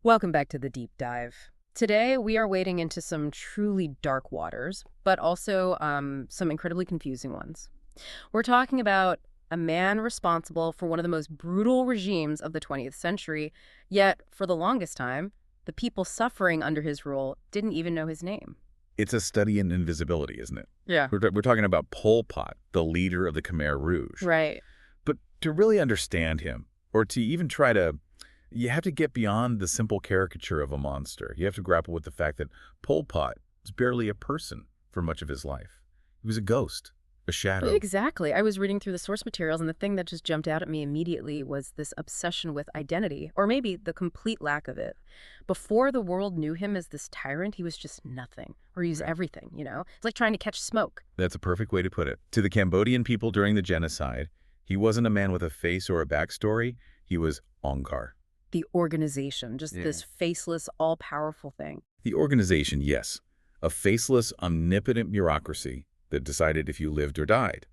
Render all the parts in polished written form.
Welcome back to the deep dive. Today, we are wading into some truly dark waters, but also some incredibly confusing ones. We're talking about a man responsible for one of the most brutal regimes of the 20th century, yet, for the longest time, the people suffering under his rule didn't even know his name. It's a study in invisibility, isn't it? Yeah. We're talking about Pol Pot, the leader of the Khmer Rouge. Right. But to really understand him, or to even try to, you have to get beyond the simple caricature of a monster. You have to grapple with the fact that Pol Pot was barely a person for much of his life. He was a ghost, a shadow. Exactly. I was reading through the source materials, and the thing that just jumped out at me immediately was this obsession with identity, or maybe the complete lack of it. Before the world knew him as this tyrant, he was just nothing, or he was everything, you know? It's like trying to catch smoke. That's a perfect way to put it. To the Cambodian people during the genocide, he wasn't a man with a face or a backstory. He was Angkar. The organization, just this faceless, all-powerful thing. The organization, yes. A faceless, omnipotent bureaucracy that decided if you lived or died.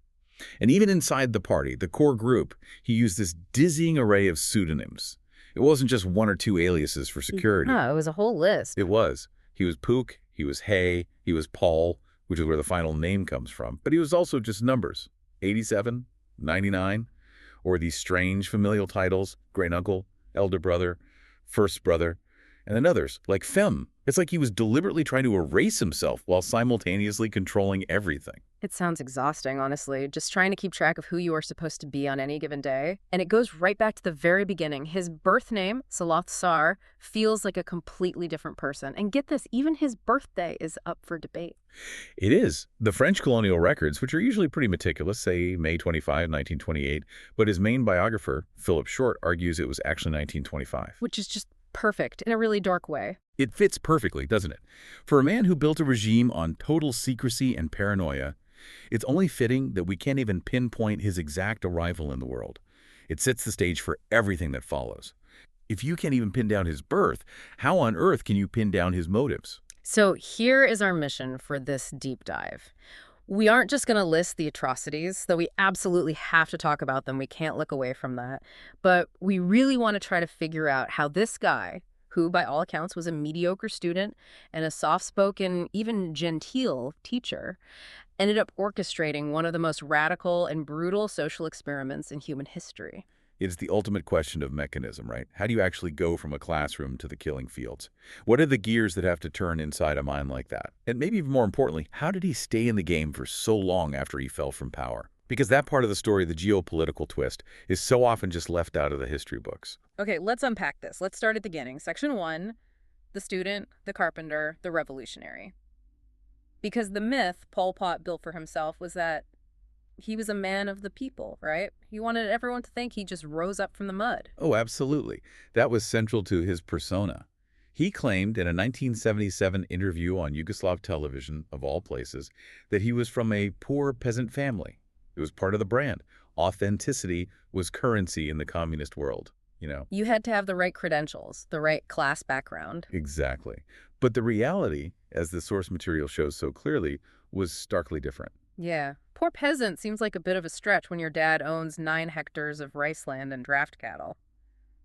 And even inside the party, the core group, he used this dizzying array of pseudonyms. It wasn't just one or two aliases for security. No, it was a whole list. It was. He was Pook, he was Hay, he was Paul, which is where the final name comes from. But he was also just numbers, 87, 99, or these strange familial titles, great uncle, elder brother, first brother, and then others, like Fem. It's like he was deliberately trying to erase himself while simultaneously controlling everything. It sounds exhausting, honestly, just trying to keep track of who you are supposed to be on any given day. And it goes right back to the very beginning. His birth name, Salath Sar, feels like a completely different person. And get this, even his birthday is up for debate. It is. The French colonial records, which are usually pretty meticulous, say May 25, 1928, but his main biographer, Philip Short, argues it was actually 1925. Which is just perfect in a really dark way. It fits perfectly, doesn't it? For a man who built a regime on total secrecy and paranoia, it's only fitting that we can't even pinpoint his exact arrival in the world. It sets the stage for everything that follows. If you can't even pin down his birth, how on earth can you pin down his motives? So here is our mission for this deep dive. We aren't just going to list the atrocities, though we absolutely have to talk about them. We can't look away from that. But we really want to try to figure out how this guy, who by all accounts was a mediocre student and a soft-spoken, even genteel teacher, ended up orchestrating one of the most radical and brutal social experiments in human history. It's the ultimate question of mechanism, right? How do you actually go from a classroom to the killing fields? What are the gears that have to turn inside a mind like that? And maybe even more importantly, how did he stay in the game for so long after he fell from power? Because that part of the story, the geopolitical twist, is so often just left out of the history books. Okay, let's unpack this. Let's start at the beginning. Section 1, the student, the carpenter, the revolutionary. Because the myth Pol Pot built for himself was that he was a man of the people, right? He wanted everyone to think he just rose up from the mud. Oh, absolutely. That was central to his persona. He claimed in a 1977 interview on Yugoslav television, of all places, that he was from a poor peasant family. It was part of the brand. Authenticity was currency in the communist world, you know. You had to have the right credentials, the right class background. Exactly. But the reality, as the source material shows so clearly, was starkly different. Yeah. Poor peasant seems like a bit of a stretch when your dad owns 9 hectares of rice land and draft cattle.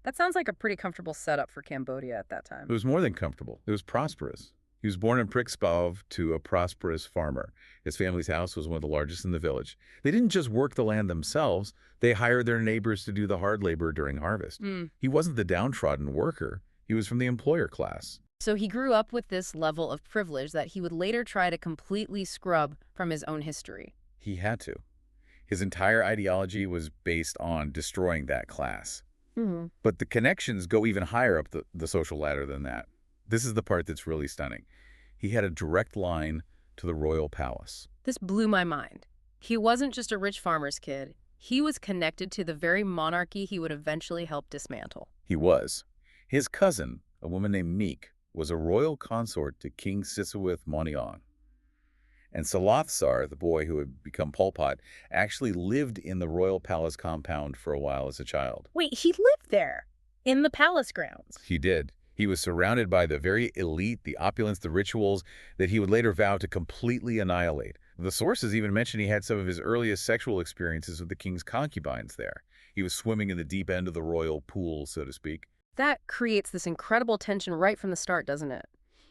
That sounds like a pretty comfortable setup for Cambodia at that time. It was more than comfortable. It was prosperous. He was born in Prikspov to a prosperous farmer. His family's house was one of the largest in the village. They didn't just work the land themselves. They hired their neighbors to do the hard labor during harvest. He wasn't the downtrodden worker. He was from the employer class. So he grew up with this level of privilege that he would later try to completely scrub from his own history. He had to. His entire ideology was based on destroying that class. But the connections go even higher up the social ladder than that. This is the part that's really stunning. He had a direct line to the royal palace. This blew my mind. He wasn't just a rich farmer's kid. He was connected to the very monarchy he would eventually help dismantle. He was. His cousin, a woman named Meek, was a royal consort to King Sisawith Moniang. And Salath Sar, the boy who had become Pol Pot, actually lived in the royal palace compound for a while as a child. Wait, he lived there? In the palace grounds? He did. He was surrounded by the very elite, the opulence, the rituals that he would later vow to completely annihilate. The sources even mention he had some of his earliest sexual experiences with the king's concubines there. He was swimming in the deep end of the royal pool, so to speak. That creates this incredible tension right from the start, doesn't it?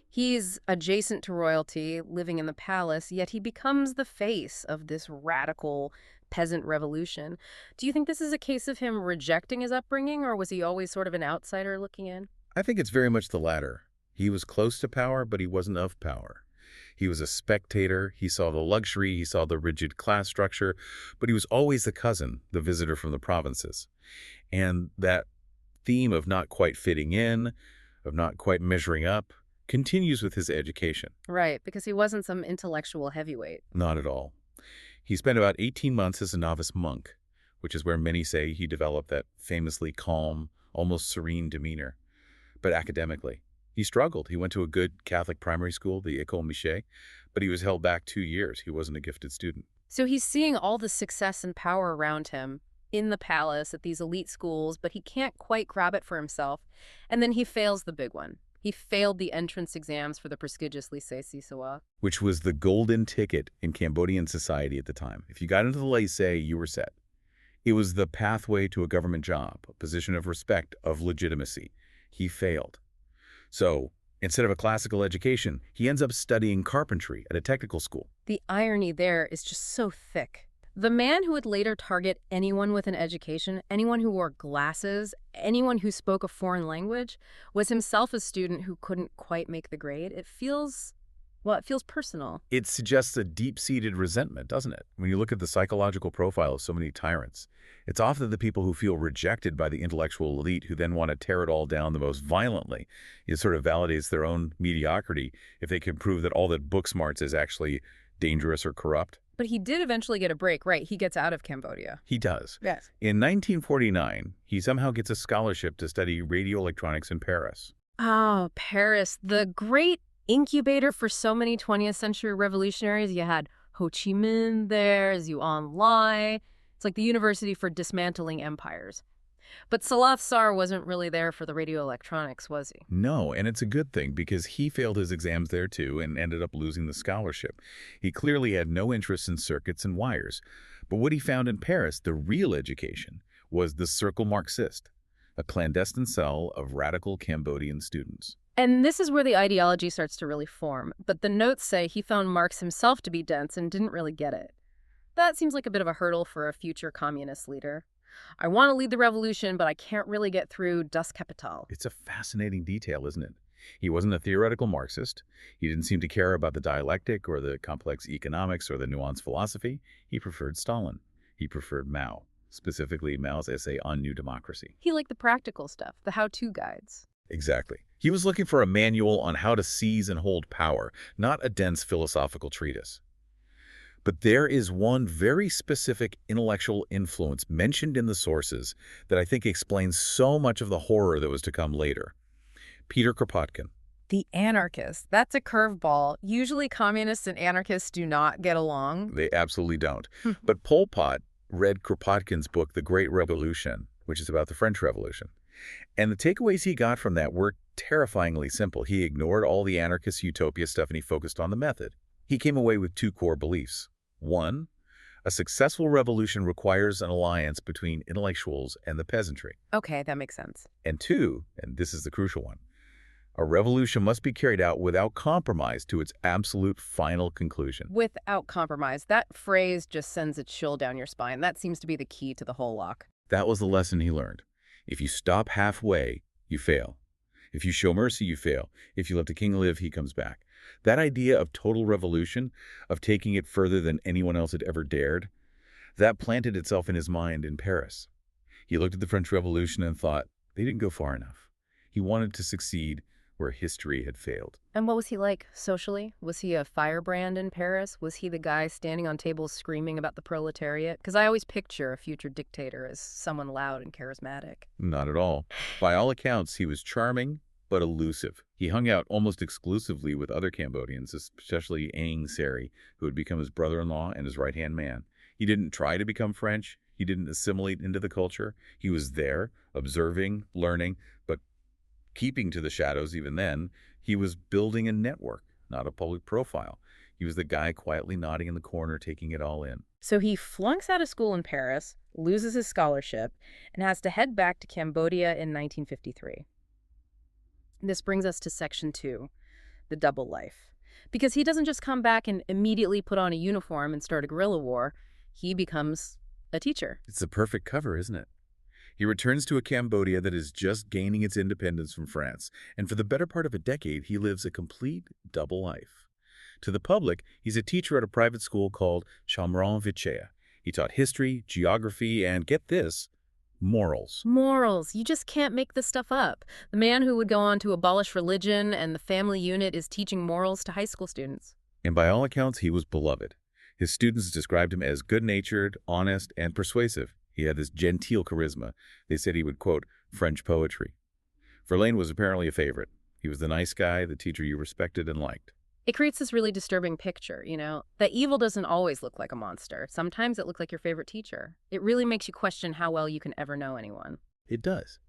He's adjacent to royalty, living in the palace, yet he becomes the face of this radical peasant revolution. Do you think this is a case of him rejecting his upbringing, or was he always sort of an outsider looking in? I think it's very much the latter. He was close to power, but he wasn't of power. He was a spectator, he saw the luxury, he saw the rigid class structure, but he was always the cousin, the visitor from the provinces. And that theme of not quite fitting in, of not quite measuring up, continues with his education. Right, because he wasn't some intellectual heavyweight. Not at all. He spent about 18 months as a novice monk, which is where many say he developed that famously calm, almost serene demeanor. But academically, he struggled. He went to a good Catholic primary school, the École Michel, but he was held back 2 years. He wasn't a gifted student. So he's seeing all the success and power around him in the palace at these elite schools, but he can't quite grab it for himself. And then he fails the big one. He failed the entrance exams for the prestigious Lycée Sisoua. Which was the golden ticket in Cambodian society at the time. If you got into the lycée, you were set. It was the pathway to a government job, a position of respect, of legitimacy. He failed. So instead of a classical education, he ends up studying carpentry at a technical school. The irony there is just so thick. The man who would later target anyone with an education, anyone who wore glasses, anyone who spoke a foreign language, was himself a student who couldn't quite make the grade. It feels personal. It suggests a deep-seated resentment, doesn't it? When you look at the psychological profile of so many tyrants, it's often the people who feel rejected by the intellectual elite who then want to tear it all down the most violently. It sort of validates their own mediocrity if they can prove that all that book smarts is actually dangerous or corrupt. But he did eventually get a break, right? He gets out of Cambodia. He does. Yes. In 1949, he somehow gets a scholarship to study radio electronics in Paris. Oh, Paris, the great incubator for so many 20th century revolutionaries. You had Ho Chi Minh there, Zhu Enlai. It's like the university for dismantling empires. But Salah Tsar wasn't really there for the radio electronics, was he? No, and it's a good thing because he failed his exams there too and ended up losing the scholarship. He clearly had no interest in circuits and wires. But what he found in Paris, the real education, was the Cercle Marxiste, a clandestine cell of radical Cambodian students. And this is where the ideology starts to really form. But the notes say he found Marx himself to be dense and didn't really get it. That seems like a bit of a hurdle for a future communist leader. I want to lead the revolution, but I can't really get through Das Kapital. It's a fascinating detail, isn't it? He wasn't a theoretical Marxist. He didn't seem to care about the dialectic or the complex economics or the nuanced philosophy. He preferred Stalin. He preferred Mao, specifically Mao's essay on New Democracy. He liked the practical stuff, the how-to guides. Exactly. He was looking for a manual on how to seize and hold power, not a dense philosophical treatise. But there is one very specific intellectual influence mentioned in the sources that I think explains so much of the horror that was to come later. Peter Kropotkin. The anarchist. That's a curveball. Usually communists and anarchists do not get along. They absolutely don't. But Pol Pot read Kropotkin's book, The Great Revolution, which is about the French Revolution. And the takeaways he got from that were terrifyingly simple. He ignored all the anarchist utopia stuff and he focused on the method. He came away with two core beliefs. One, a successful revolution requires an alliance between intellectuals and the peasantry. Okay, that makes sense. And two, and this is the crucial one, a revolution must be carried out without compromise to its absolute final conclusion. Without compromise. That phrase just sends a chill down your spine. That seems to be the key to the whole lock. That was the lesson he learned. If you stop halfway, you fail. If you show mercy, you fail. If you let the king live, he comes back. That idea of total revolution, of taking it further than anyone else had ever dared, that planted itself in his mind in Paris. He looked at the French Revolution and thought, they didn't go far enough. He wanted to succeed where history had failed. And what was he like socially? Was he a firebrand in Paris? Was he the guy standing on tables screaming about the proletariat? Because I always picture a future dictator as someone loud and charismatic. Not at all. By all accounts, he was charming, but elusive. He hung out almost exclusively with other Cambodians, especially Ang Seri, who had become his brother-in-law and his right-hand man. He didn't try to become French. He didn't assimilate into the culture. He was there, observing, learning, but keeping to the shadows even then. He was building a network, not a public profile. He was the guy quietly nodding in the corner, taking it all in. So he flunks out of school in Paris, loses his scholarship, and has to head back to Cambodia in 1953. This brings us to section 2, the double life. Because he doesn't just come back and immediately put on a uniform and start a guerrilla war. He becomes a teacher. It's the perfect cover, isn't it? He returns to a Cambodia that is just gaining its independence from France, and for the better part of a decade, he lives a complete double life. To the public, he's a teacher at a private school called Khmer Rouge. He taught history, geography, and, get this, morals. Morals. You just can't make this stuff up. The man who would go on to abolish religion and the family unit is teaching morals to high school students. And by all accounts, he was beloved. His students described him as good-natured, honest, and persuasive. He had this genteel charisma. They said he would quote French poetry. Verlaine was apparently a favorite. He was the nice guy, the teacher you respected and liked. It creates this really disturbing picture, that evil doesn't always look like a monster. Sometimes it looks like your favorite teacher. It really makes you question how well you can ever know anyone. It does.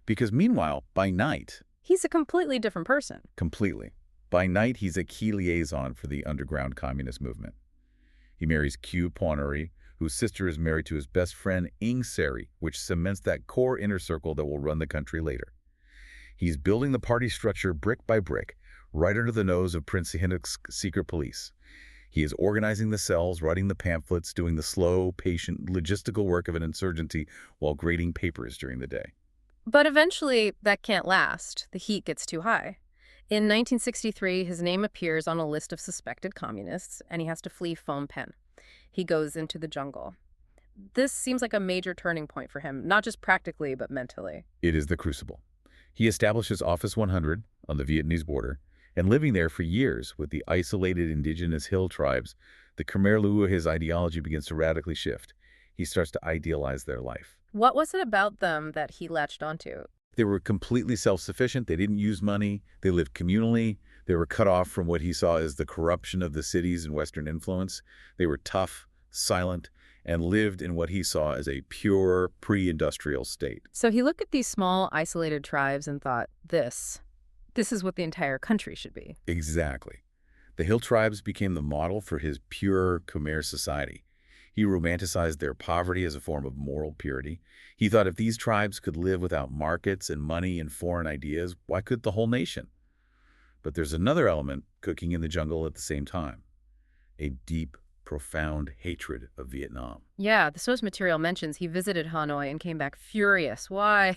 Because meanwhile, by night... He's a completely different person. Completely. By night, he's a key liaison for the underground communist movement. He marries Q Ponery, whose sister is married to his best friend Ing Seri, which cements that core inner circle that will run the country later. He's building the party structure brick by brick, right under the nose of Prince Sihanouk's secret police. He is organizing the cells, writing the pamphlets, doing the slow, patient, logistical work of an insurgency while grading papers during the day. But eventually, that can't last. The heat gets too high. In 1963, his name appears on a list of suspected communists, and he has to flee Phnom Penh. He goes into the jungle. This seems like a major turning point for him, not just practically, but mentally. It is the crucible. He establishes Office 100 on the Vietnamese border, and living there for years with the isolated indigenous hill tribes, the Khmer Rouge, his ideology begins to radically shift. He starts to idealize their life. What was it about them that he latched onto? They were completely self-sufficient. They didn't use money. They lived communally. They were cut off from what he saw as the corruption of the cities and Western influence. They were tough, silent, and lived in what he saw as a pure pre-industrial state. So he looked at these small, isolated tribes and thought, this is what the entire country should be. Exactly. The hill tribes became the model for his pure Khmer society. He romanticized their poverty as a form of moral purity. He thought if these tribes could live without markets and money and foreign ideas, why couldn't the whole nation? But there's another element cooking in the jungle at the same time. A deep, profound hatred of Vietnam. Yeah, the source material mentions he visited Hanoi and came back furious. Why?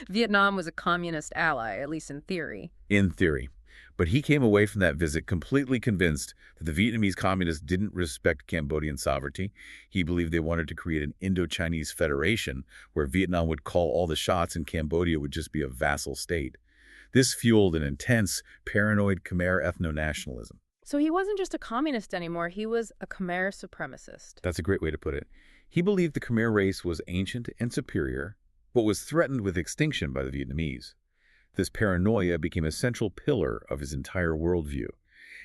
Vietnam was a communist ally, at least in theory. In theory. But he came away from that visit completely convinced that the Vietnamese communists didn't respect Cambodian sovereignty. He believed they wanted to create an Indo-Chinese federation where Vietnam would call all the shots and Cambodia would just be a vassal state. This fueled an intense, paranoid Khmer ethno-nationalism. So he wasn't just a communist anymore, he was a Khmer supremacist. That's a great way to put it. He believed the Khmer race was ancient and superior, but was threatened with extinction by the Vietnamese. This paranoia became a central pillar of his entire worldview.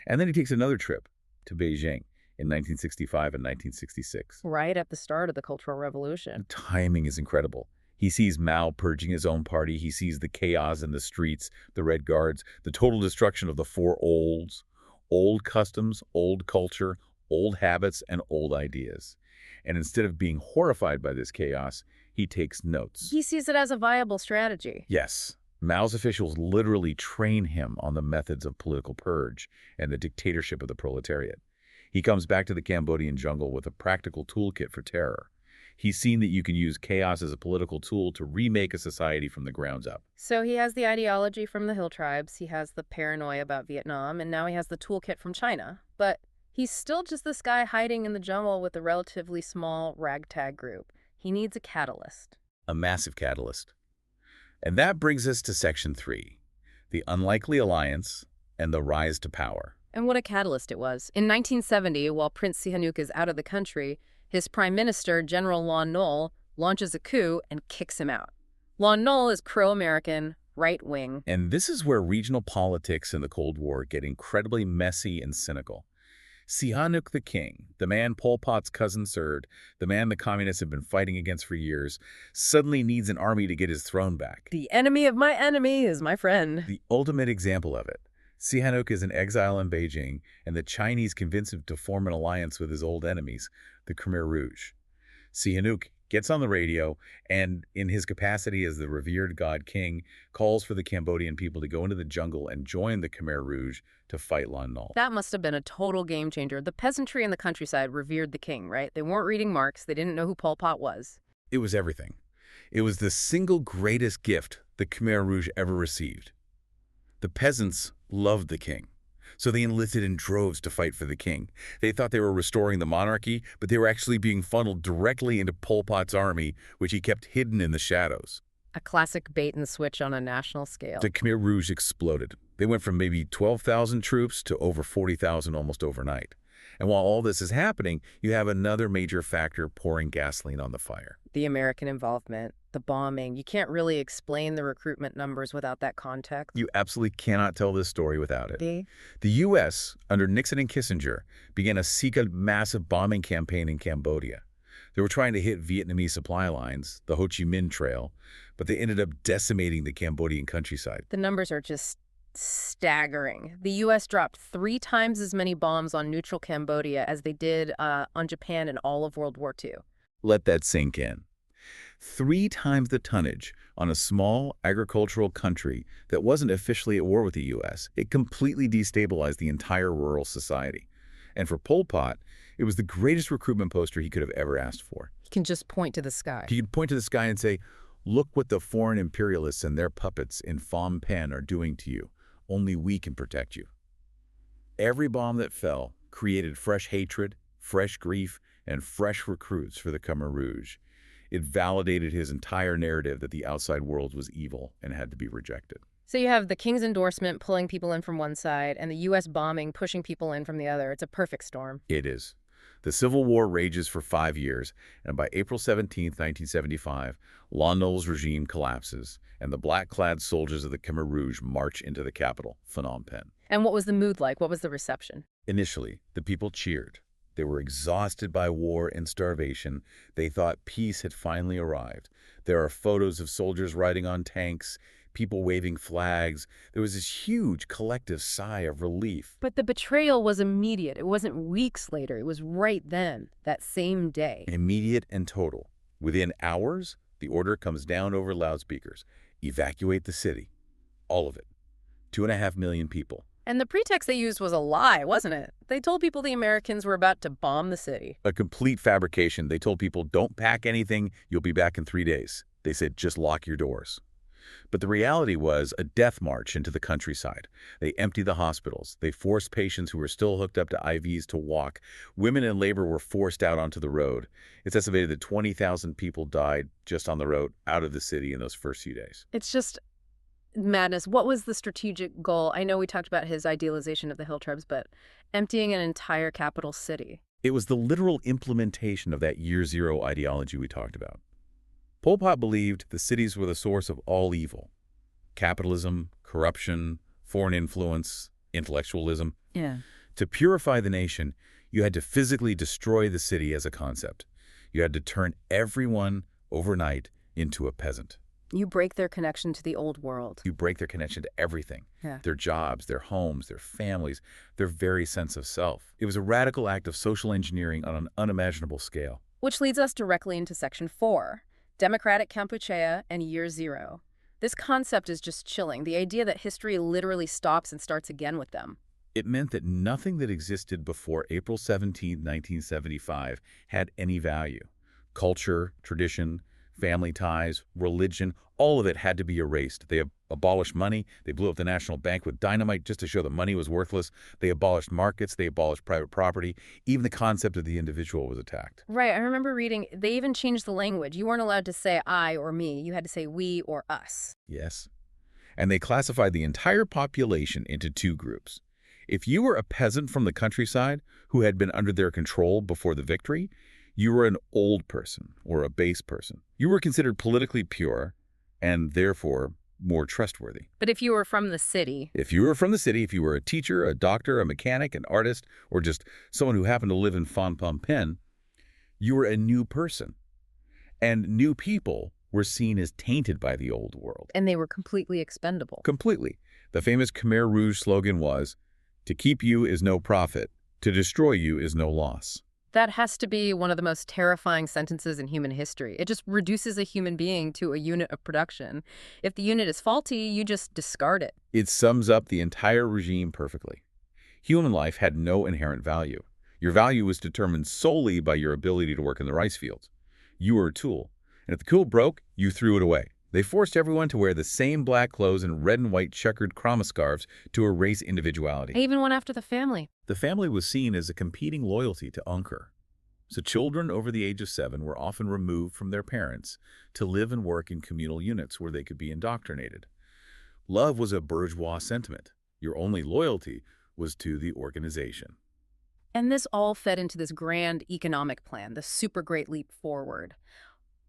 And then he takes another trip to Beijing in 1965 and 1966. Right at the start of the Cultural Revolution. The timing is incredible. He sees Mao purging his own party. He sees the chaos in the streets, the Red Guards, the total destruction of the four olds. Old customs, old culture, old habits, and old ideas. And instead of being horrified by this chaos, he takes notes. He sees it as a viable strategy. Yes. Mao's officials literally train him on the methods of political purge and the dictatorship of the proletariat. He comes back to the Cambodian jungle with a practical toolkit for terror. He's seen that you can use chaos as a political tool to remake a society from the grounds up. So he has the ideology from the hill tribes, he has the paranoia about Vietnam, and now he has the toolkit from China. But he's still just this guy hiding in the jungle with a relatively small ragtag group. He needs a catalyst. A massive catalyst. And that brings us to Section 3, the unlikely alliance and the rise to power. And what a catalyst it was. In 1970, while Prince Sihanouk is out of the country, his prime minister, General Lon Nol, launches a coup and kicks him out. Lon Nol is pro-American, right-wing. And this is where regional politics in the Cold War get incredibly messy and cynical. Sihanouk the king, the man Pol Pot's cousin served, the man the communists have been fighting against for years, suddenly needs an army to get his throne back. The enemy of my enemy is my friend. The ultimate example of it. Sihanouk is in exile in Beijing, and the Chinese convince him to form an alliance with his old enemies, the Khmer Rouge. Sihanouk gets on the radio, and in his capacity as the revered god king, calls for the Cambodian people to go into the jungle and join the Khmer Rouge to fight Lon Nol. That must have been a total game changer. The peasantry in the countryside revered the king, right? They weren't reading Marx. They didn't know who Pol Pot was. It was everything. It was the single greatest gift the Khmer Rouge ever received. The peasants loved the king, so they enlisted in droves to fight for the king. They thought they were restoring the monarchy, but they were actually being funneled directly into Pol Pot's army, which he kept hidden in the shadows. A classic bait and switch on a national scale. The Khmer Rouge exploded. They went from maybe 12,000 troops to over 40,000 almost overnight. And while all this is happening, you have another major factor pouring gasoline on the fire. The American involvement, the bombing. You can't really explain the recruitment numbers without that context. You absolutely cannot tell this story without it. The U.S., under Nixon and Kissinger, began a secret massive bombing campaign in Cambodia. They were trying to hit Vietnamese supply lines, the Ho Chi Minh Trail, but they ended up decimating the Cambodian countryside. The numbers are just staggering. The U.S. dropped 3 times as many bombs on neutral Cambodia as they did on Japan in all of World War II. Let that sink in. 3 times the tonnage on a small agricultural country that wasn't officially at war with the U.S. It completely destabilized the entire rural society. And for Pol Pot, it was the greatest recruitment poster he could have ever asked for. He can just point to the sky. He could point to the sky and say, "Look what the foreign imperialists and their puppets in Phnom Penh are doing to you. Only we can protect you." Every bomb that fell created fresh hatred, fresh grief, and fresh recruits for the Khmer Rouge. It validated his entire narrative that the outside world was evil and had to be rejected. So you have the king's endorsement pulling people in from one side and the U.S. bombing pushing people in from the other. It's a perfect storm. It is. The Civil War rages for 5 years, and by April 17, 1975, Lon Nol's regime collapses, and the black-clad soldiers of the Khmer Rouge march into the capital, Phnom Penh. And what was the mood like? What was the reception? Initially, the people cheered. They were exhausted by war and starvation. They thought peace had finally arrived. There are photos of soldiers riding on tanks, people waving flags. There was this huge collective sigh of relief. But the betrayal was immediate. It wasn't weeks later. It was right then, that same day. Immediate and total. Within hours, the order comes down over loudspeakers. Evacuate the city. All of it. 2.5 million people. And the pretext they used was a lie, wasn't it? They told people the Americans were about to bomb the city. A complete fabrication. They told people, don't pack anything. You'll be back in 3 days. They said, just lock your doors. But the reality was a death march into the countryside. They emptied the hospitals. They forced patients who were still hooked up to IVs to walk. Women in labor were forced out onto the road. It's estimated that 20,000 people died just on the road out of the city in those first few days. It's just madness. What was the strategic goal? I know we talked about his idealization of the hill tribes, but emptying an entire capital city. It was the literal implementation of that year zero ideology we talked about. Pol Pot believed the cities were the source of all evil. Capitalism, corruption, foreign influence, intellectualism. Yeah. To purify the nation, you had to physically destroy the city as a concept. You had to turn everyone overnight into a peasant. You break their connection to the old world. You break their connection to everything. Yeah. Their jobs, their homes, their families, their very sense of self. It was a radical act of social engineering on an unimaginable scale. Which leads us directly into Section 4. Democratic Kampuchea and Year Zero. This concept is just chilling, the idea that history literally stops and starts again with them. It meant that nothing that existed before April 17, 1975 had any value. Culture, tradition, family ties, religion, all of it had to be erased. They abolished money. They blew up the national bank with dynamite just to show that money was worthless. They abolished markets. They abolished private property. Even the concept of the individual was attacked. Right. I remember reading, they even changed the language. You weren't allowed to say I or me. You had to say we or us. Yes. And they classified the entire population into 2 groups. If you were a peasant from the countryside who had been under their control before the victory, you were an old person or a base person. You were considered politically pure and therefore more trustworthy. But if you were from the city... If you were from the city, if you were a teacher, a doctor, a mechanic, an artist, or just someone who happened to live in Phnom Penh, you were a new person. And new people were seen as tainted by the old world. And they were completely expendable. Completely. The famous Khmer Rouge slogan was, "To keep you is no profit, to destroy you is no loss." That has to be one of the most terrifying sentences in human history. It just reduces a human being to a unit of production. If the unit is faulty, you just discard it. It sums up the entire regime perfectly. Human life had no inherent value. Your value was determined solely by your ability to work in the rice fields. You were a tool, and if the tool broke, you threw it away. They forced everyone to wear the same black clothes and red and white checkered krama scarves to erase individuality. I even went after the family. The family was seen as a competing loyalty to Angkor. So children over the age of 7 were often removed from their parents to live and work in communal units where they could be indoctrinated. Love was a bourgeois sentiment. Your only loyalty was to the organization. And this all fed into this grand economic plan, the super great leap forward.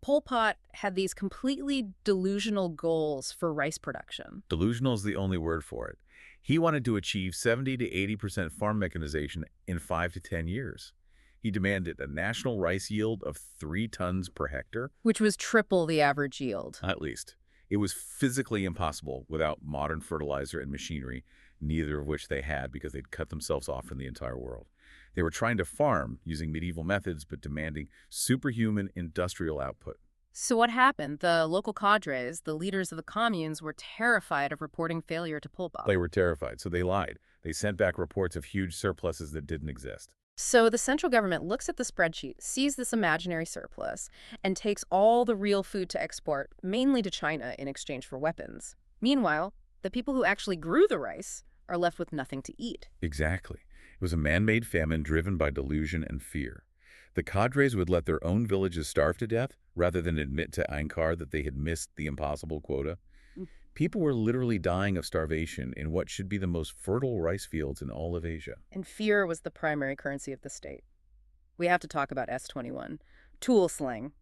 Pol Pot had these completely delusional goals for rice production. Delusional is the only word for it. He wanted to achieve 70 to 80% farm mechanization in 5 to 10 years. He demanded a national rice yield of 3 tons per hectare. Which was triple the average yield. At least. It was physically impossible without modern fertilizer and machinery, neither of which they had because they'd cut themselves off from the entire world. They were trying to farm using medieval methods but demanding superhuman industrial output. So what happened? The local cadres, the leaders of the communes, were terrified of reporting failure to Pol Pot. They were terrified, so they lied. They sent back reports of huge surpluses that didn't exist. So the central government looks at the spreadsheet, sees this imaginary surplus, and takes all the real food to export, mainly to China, in exchange for weapons. Meanwhile, the people who actually grew the rice are left with nothing to eat. Exactly. It was a man-made famine driven by delusion and fear. The cadres would let their own villages starve to death rather than admit to Angkor that they had missed the impossible quota. People were literally dying of starvation in what should be the most fertile rice fields in all of Asia. And fear was the primary currency of the state. We have to talk about S-21. Tool slang.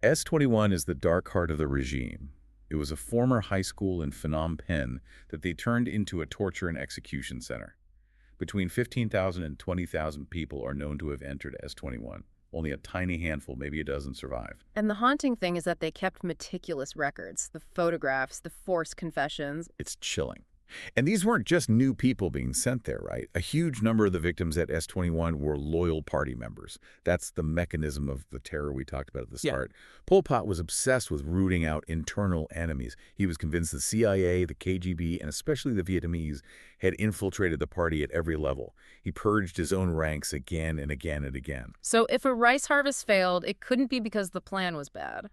S-21 is the dark heart of the regime. It was a former high school in Phnom Penh that they turned into a torture and execution center. Between 15,000 and 20,000 people are known to have entered S-21. Only a tiny handful, maybe a dozen, survived. And the haunting thing is that they kept meticulous records, the photographs, the forced confessions. It's chilling. And these weren't just new people being sent there, right? A huge number of the victims at S-21 were loyal party members. That's the mechanism of the terror we talked about at the start. Pol Pot was obsessed with rooting out internal enemies. He was convinced the CIA, the KGB, and especially the Vietnamese had infiltrated the party at every level. He purged his own ranks again and again and again. So if a rice harvest failed, it couldn't be because the plan was bad.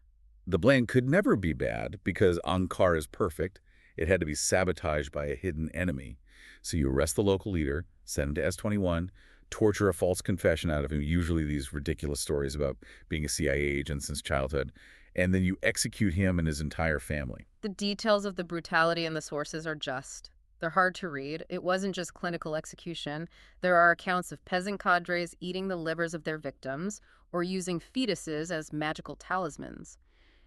The plan could never be bad because Angkor is perfect. It had to be sabotaged by a hidden enemy. So you arrest the local leader, send him to S-21, torture a false confession out of him, usually these ridiculous stories about being a CIA agent since childhood, and then you execute him and his entire family. The details of the brutality in the sources are just. They're hard to read. It wasn't just clinical execution. There are accounts of peasant cadres eating the livers of their victims or using fetuses as magical talismans.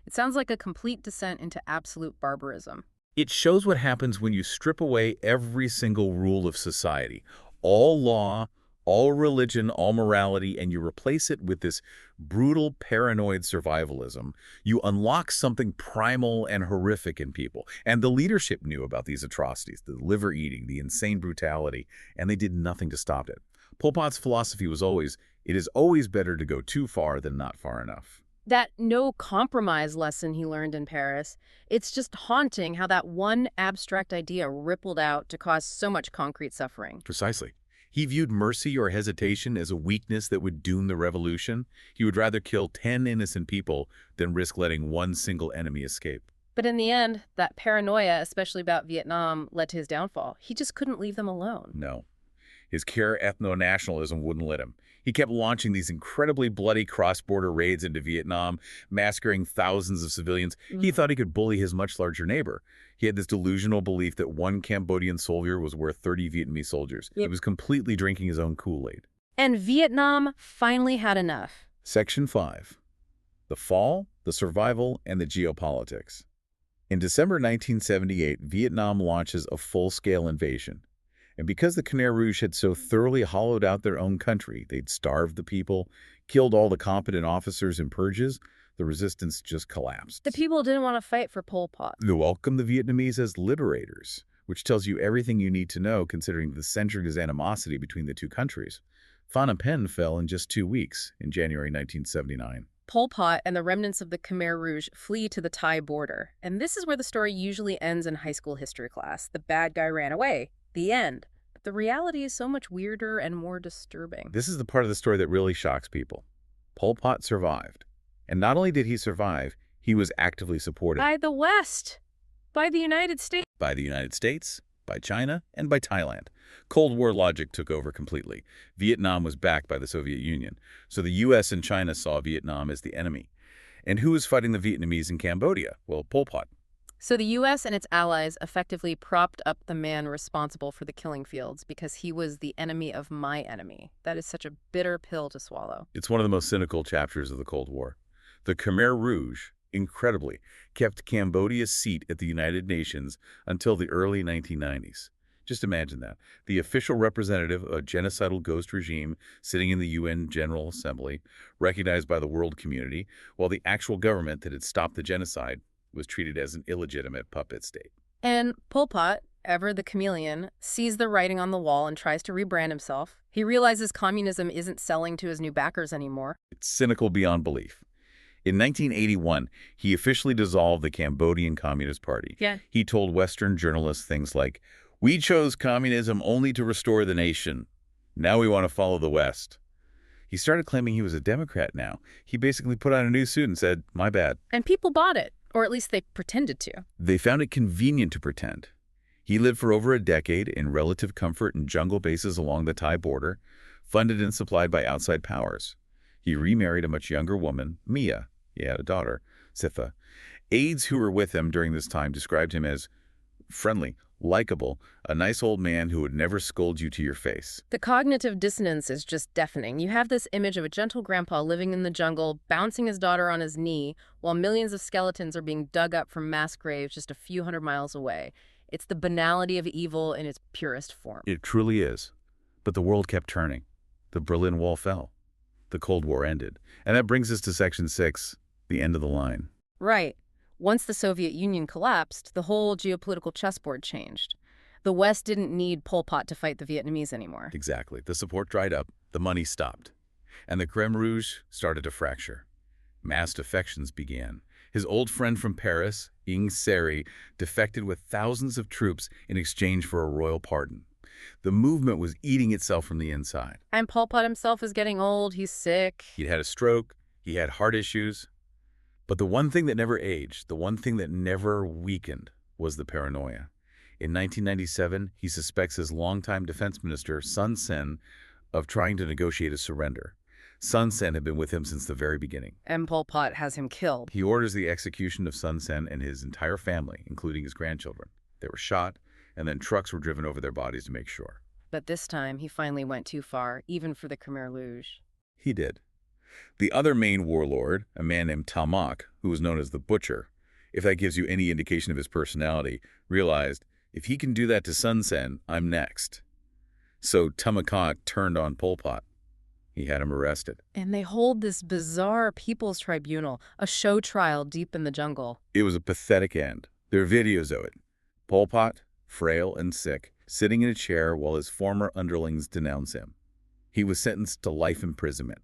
It sounds like a complete descent into absolute barbarism. It shows what happens when you strip away every single rule of society, all law, all religion, all morality, and you replace it with this brutal, paranoid survivalism. You unlock something primal and horrific in people. And the leadership knew about these atrocities, the liver eating, the insane brutality, and they did nothing to stop it. Pol Pot's philosophy was always, it is always better to go too far than not far enough. That no compromise lesson he learned in Paris, it's just haunting how that one abstract idea rippled out to cause so much concrete suffering. Precisely. He viewed mercy or hesitation as a weakness that would doom the revolution. He would rather kill 10 innocent people than risk letting one single enemy escape. But in the end, that paranoia, especially about Vietnam, led to his downfall. He just couldn't leave them alone. No. His Khmer ethno-nationalism wouldn't let him. He kept launching these incredibly bloody cross-border raids into Vietnam, massacring thousands of civilians. He thought he could bully his much larger neighbor. He had this delusional belief that one Cambodian soldier was worth 30 Vietnamese soldiers. He was completely drinking his own Kool-Aid. And Vietnam finally had enough. Section 5. The Fall, the Survival, and the Geopolitics. In December 1978, Vietnam launches a full-scale invasion. And because the Khmer Rouge had so thoroughly hollowed out their own country, they'd starved the people, killed all the competent officers in purges, the resistance just collapsed. The people didn't want to fight for Pol Pot. They welcomed the Vietnamese as liberators, which tells you everything you need to know considering the centuries animosity between the two countries. Phnom Penh fell in just 2 weeks in January 1979. Pol Pot and the remnants of the Khmer Rouge flee to the Thai border. And this is where the story usually ends in high school history class. The bad guy ran away. The end. But the reality is so much weirder and more disturbing. This is the part of the story that really shocks people. Pol Pot survived. And not only did he survive, he was actively supported By the West. By the United States. by the United States, by China, and by Thailand. Cold War logic took over completely. Vietnam was backed by the Soviet Union, so the U.S. and China saw Vietnam as the enemy. And who was fighting the Vietnamese in Cambodia? Well, Pol Pot. So the U.S. and its allies effectively propped up the man responsible for the killing fields because he was the enemy of my enemy. That is such a bitter pill to swallow. It's one of the most cynical chapters of the Cold War. The Khmer Rouge, incredibly, kept Cambodia's seat at the United Nations until the early 1990s. Just imagine that. The official representative of a genocidal ghost regime sitting in the UN General Assembly, recognized by the world community, while the actual government that had stopped the genocide was treated as an illegitimate puppet state. And Pol Pot, ever the chameleon, sees the writing on the wall and tries to rebrand himself. He realizes communism isn't selling to his new backers anymore. It's cynical beyond belief. In 1981, he officially dissolved the Cambodian Communist Party. Yeah. He told Western journalists things like, "We chose communism only to restore the nation. Now we want to follow the West." He started claiming he was a Democrat now. He basically put on a new suit and said, "My bad." And people bought it, or at least they pretended to. They found it convenient to pretend. He lived for over a decade in relative comfort in jungle bases along the Thai border, funded and supplied by outside powers. He remarried a much younger woman, Mia. He had a daughter, Sitha. Aides who were with him during this time described him as friendly, likable, a nice old man who would never scold you to your face. The cognitive dissonance is just deafening. You have this image of a gentle grandpa living in the jungle, bouncing his daughter on his knee, while millions of skeletons are being dug up from mass graves just a few hundred miles away. It's the banality of evil in its purest form. It truly is. But the world kept turning. The Berlin Wall fell. The Cold War ended. And that brings us to Section 6, the end of the line. Right. Once the Soviet Union collapsed, the whole geopolitical chessboard changed. The West didn't need Pol Pot to fight the Vietnamese anymore. Exactly. The support dried up. The money stopped. And the Khmer Rouge started to fracture. Mass defections began. His old friend from Paris, Ieng Sary, defected with thousands of troops in exchange for a royal pardon. The movement was eating itself from the inside. And Pol Pot himself is getting old. He's sick. He'd had a stroke. He had heart issues. But the one thing that never aged, the one thing that never weakened, was the paranoia. In 1997, he suspects his longtime defense minister, Sun Sen, of trying to negotiate a surrender. Sun Sen had been with him since the very beginning. And Pol Pot has him killed. He orders the execution of Sun Sen and his entire family, including his grandchildren. They were shot, and then trucks were driven over their bodies to make sure. But this time, he finally went too far, even for the Khmer Rouge. He did. The other main warlord, a man named Tamak, who was known as the Butcher, if that gives you any indication of his personality, realized, if he can do that to Sun Sen, I'm next. So Tamak turned on Pol Pot. He had him arrested. And they hold this bizarre people's tribunal, a show trial deep in the jungle. It was a pathetic end. There are videos of it. Pol Pot, frail and sick, sitting in a chair while his former underlings denounce him. He was sentenced to life imprisonment,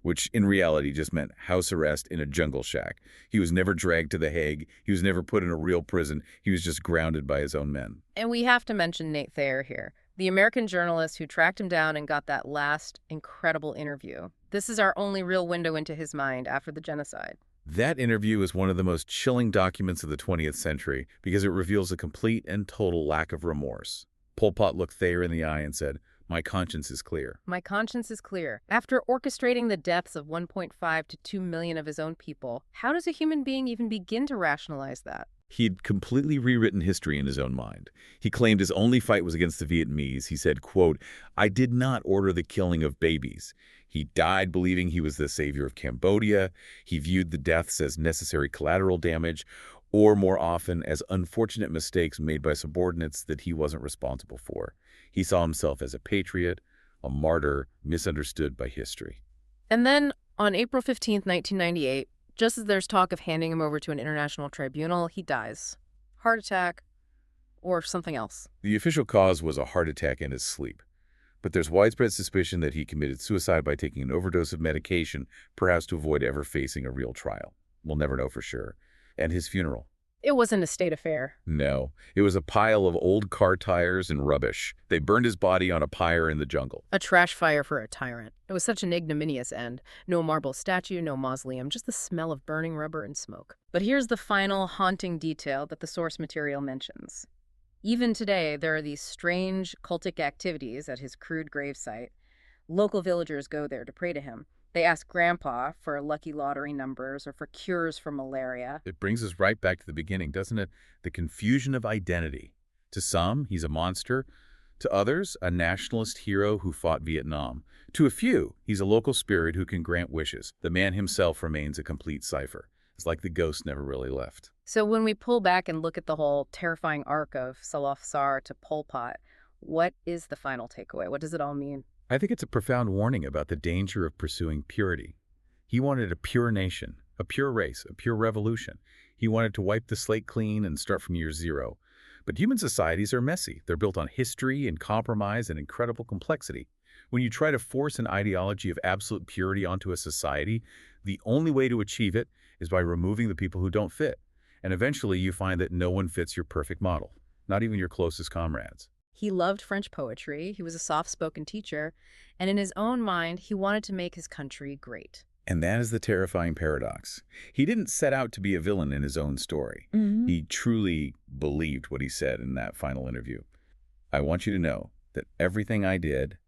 which in reality just meant house arrest in a jungle shack. He was never dragged to The Hague. He was never put in a real prison. He was just grounded by his own men. And we have to mention Nate Thayer here, the American journalist who tracked him down and got that last incredible interview. This is our only real window into his mind after the genocide. That interview is one of the most chilling documents of the 20th century because it reveals a complete and total lack of remorse. Pol Pot looked Thayer in the eye and said, "My conscience is clear." My conscience is clear. After orchestrating the deaths of 1.5 to 2 million of his own people, how does a human being even begin to rationalize that? He'd completely rewritten history in his own mind. He claimed his only fight was against the Vietnamese. He said, quote, "I did not order the killing of babies." He died believing he was the savior of Cambodia. He viewed the deaths as necessary collateral damage, or more often as unfortunate mistakes made by subordinates that he wasn't responsible for. He saw himself as a patriot, a martyr, misunderstood by history. And then, on April 15th, 1998, just as there's talk of handing him over to an international tribunal, he dies. Heart attack, or something else. The official cause was a heart attack in his sleep. But there's widespread suspicion that he committed suicide by taking an overdose of medication, perhaps to avoid ever facing a real trial. We'll never know for sure. And his funeral? It wasn't a state affair. No. It was a pile of old car tires and rubbish. They burned his body on a pyre in the jungle. A trash fire for a tyrant. It was such an ignominious end. No marble statue, no mausoleum, just the smell of burning rubber and smoke. But here's the final haunting detail that the source material mentions. Even today, there are these strange cultic activities at his crude gravesite. Local villagers go there to pray to him. They ask Grandpa for lucky lottery numbers or for cures for malaria. It brings us right back to the beginning, doesn't it? The confusion of identity. To some, he's a monster. To others, a nationalist hero who fought Vietnam. To a few, he's a local spirit who can grant wishes. The man himself remains a complete cipher. It's like the ghost never really left. So when we pull back and look at the whole terrifying arc of Saloth Sar to Pol Pot, what is the final takeaway? What does it all mean? I think it's a profound warning about the danger of pursuing purity. He wanted a pure nation, a pure race, a pure revolution. He wanted to wipe the slate clean and start from year zero. But human societies are messy. They're built on history and compromise and incredible complexity. When you try to force an ideology of absolute purity onto a society, the only way to achieve it is by removing the people who don't fit. And eventually you find that no one fits your perfect model, not even your closest comrades. He loved French poetry, he was a soft-spoken teacher, and in his own mind, he wanted to make his country great. And that is the terrifying paradox. He didn't set out to be a villain in his own story. He truly believed what he said in that final interview. I want you to know that everything I did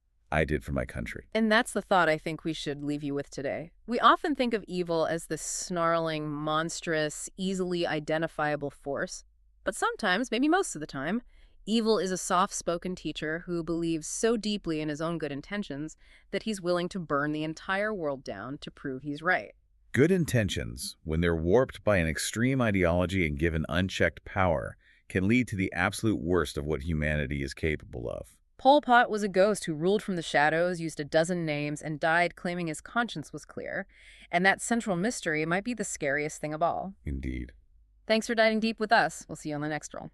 for my country. And that's the thought I think we should leave you with today. We often think of evil as this snarling, monstrous, easily identifiable force. But sometimes, maybe most of the time, evil is a soft-spoken teacher who believes so deeply in his own good intentions that he's willing to burn the entire world down to prove he's right. Good intentions, when they're warped by an extreme ideology and given unchecked power, can lead to the absolute worst of what humanity is capable of. Pol Pot was a ghost who ruled from the shadows, used a dozen names, and died claiming his conscience was clear. And that central mystery might be the scariest thing of all. Indeed. Thanks for diving deep with us. We'll see you on the next roll.